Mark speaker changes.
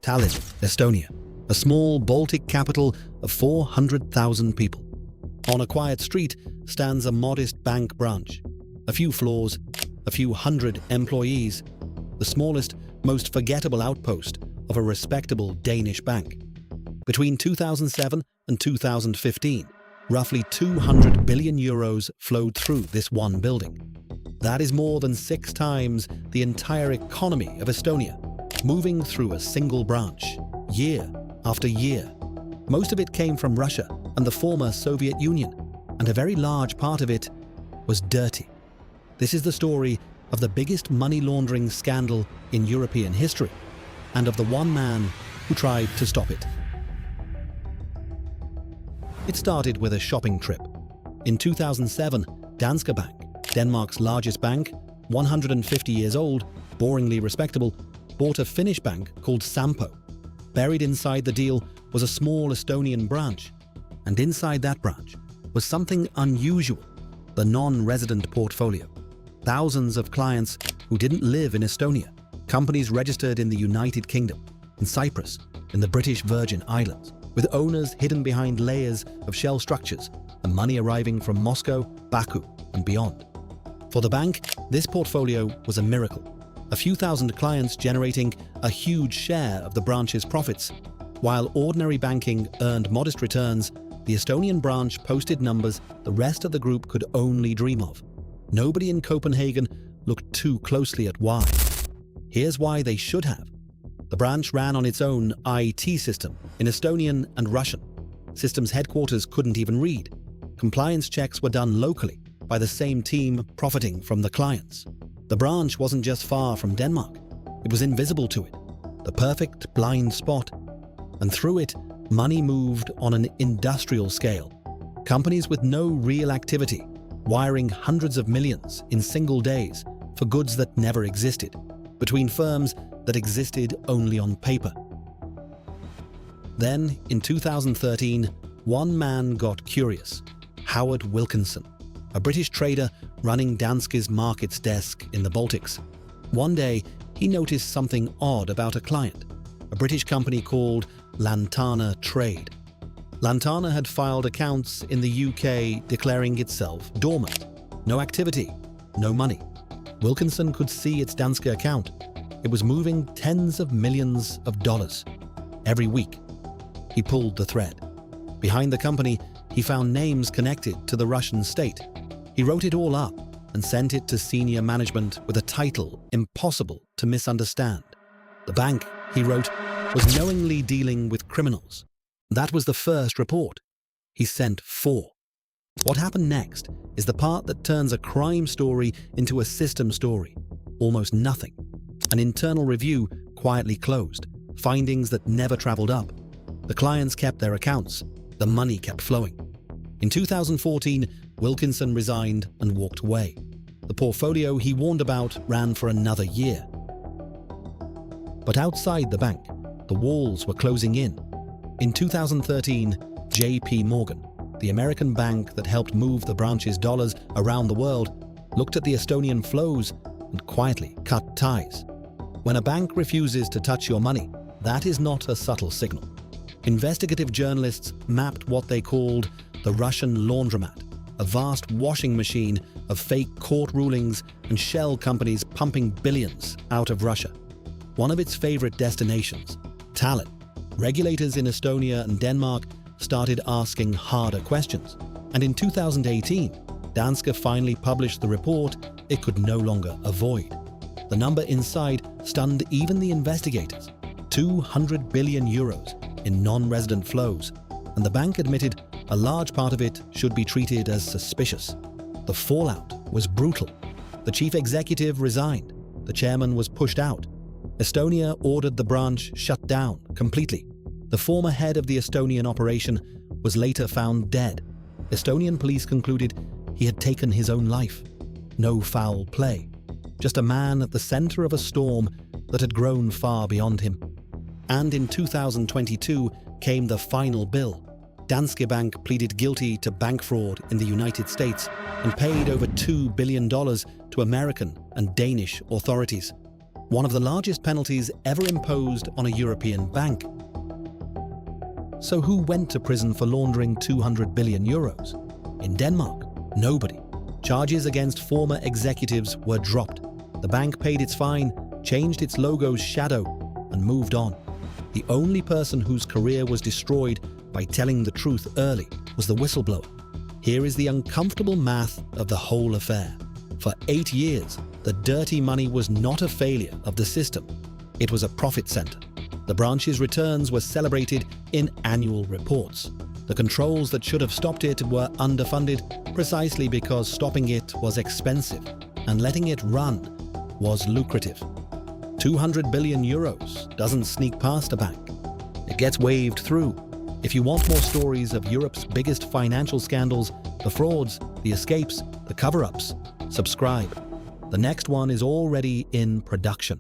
Speaker 1: Tallinn, Estonia, a small Baltic capital of 400,000 people. On a quiet street stands a modest bank branch. A few floors, a few hundred employees, the smallest, most forgettable outpost of a respectable Danish bank. Between 2007 and 2015, roughly 200 billion euros flowed through this one building. That is more than 6 times the entire economy of Estonia, moving through a single branch, year after year. Most of it came from Russia and the former Soviet Union, and a very large part of it was dirty. This is the story of the biggest money laundering scandal in European history, and of the one man who tried to stop it. It started with a shopping trip. In 2007, Danske Bank, Denmark's largest bank, 150 years old, boringly respectable, bought a Finnish bank called Sampo. Buried inside the deal was a small Estonian branch, and inside that branch was something unusual: the non-resident portfolio. Thousands of clients who didn't live in Estonia, companies registered in the United Kingdom, in Cyprus, in the British Virgin Islands, with owners hidden behind layers of shell structures and money arriving from Moscow, Baku, and beyond. For the bank, this portfolio was a miracle. A few thousand clients generating a huge share of the branch's profits. While ordinary banking earned modest returns, the Estonian branch posted numbers the rest of the group could only dream of. Nobody in Copenhagen looked too closely at why. Here's why they should have. The branch ran on its own IT system in Estonian and Russian. Systems headquarters couldn't even read. Compliance checks were done locally by the same team profiting from the clients. The branch wasn't just far from Denmark, it was invisible to it, the perfect blind spot. And through it, money moved on an industrial scale. Companies with no real activity, wiring hundreds of millions in single days for goods that never existed, between firms that existed only on paper. Then, in 2013, one man got curious: Howard Wilkinson, a British trader running Danske's markets desk in the Baltics. One day, he noticed something odd about a client, a British company called Lantana Trade. Lantana had filed accounts in the UK declaring itself dormant. No activity, no money. Wilkinson could see its Danske account. It was moving tens of millions of dollars every week. He pulled the thread. Behind the company, he found names connected to the Russian state. He wrote it all up and sent it to senior management with a title impossible to misunderstand. The bank, he wrote, was knowingly dealing with criminals. That was the first report. He sent 4. What happened next is the part that turns a crime story into a system story. Almost nothing. An internal review quietly closed. Findings that never traveled up. The clients kept their accounts. The money kept flowing. In 2014, Wilkinson resigned and walked away. The portfolio he warned about ran for another year. But outside the bank, the walls were closing in. In 2013, JP Morgan, the American bank that helped move the branch's dollars around the world, looked at the Estonian flows and quietly cut ties. When a bank refuses to touch your money, that is not a subtle signal. Investigative journalists mapped what they called the Russian laundromat, a vast washing machine of fake court rulings and shell companies pumping billions out of Russia. One of its favorite destinations, Tallinn. Regulators in Estonia and Denmark started asking harder questions, and in 2018, Danske finally published the report it could no longer avoid. The number inside stunned even the investigators: 200 billion euros in non-resident flows, and the bank admitted a large part of it should be treated as suspicious. The fallout was brutal. The chief executive resigned. The chairman was pushed out. Estonia ordered the branch shut down completely. The former head of the Estonian operation was later found dead. Estonian police concluded he had taken his own life. No foul play. Just a man at the center of a storm that had grown far beyond him. And in 2022 came the final bill. Danske Bank pleaded guilty to bank fraud in the United States and paid over $2 billion to American and Danish authorities. one of the largest penalties ever imposed on a European bank. So who went to prison for laundering 200 billion euros? In Denmark, nobody. Charges against former executives were dropped. The bank paid its fine, changed its logo's shadow, and moved on. The only person whose career was destroyed by telling the truth early was the whistleblower. Here is the uncomfortable math of the whole affair. For 8 years, the dirty money was not a failure of the system. It was a profit center. The branch's returns were celebrated in annual reports. The controls that should have stopped it were underfunded precisely because stopping it was expensive and letting it run was lucrative. 200 billion euros doesn't sneak past a bank. It gets waved through. If you want more stories of Europe's biggest financial scandals, the frauds, the escapes, the cover-ups, subscribe. The next one is already in production.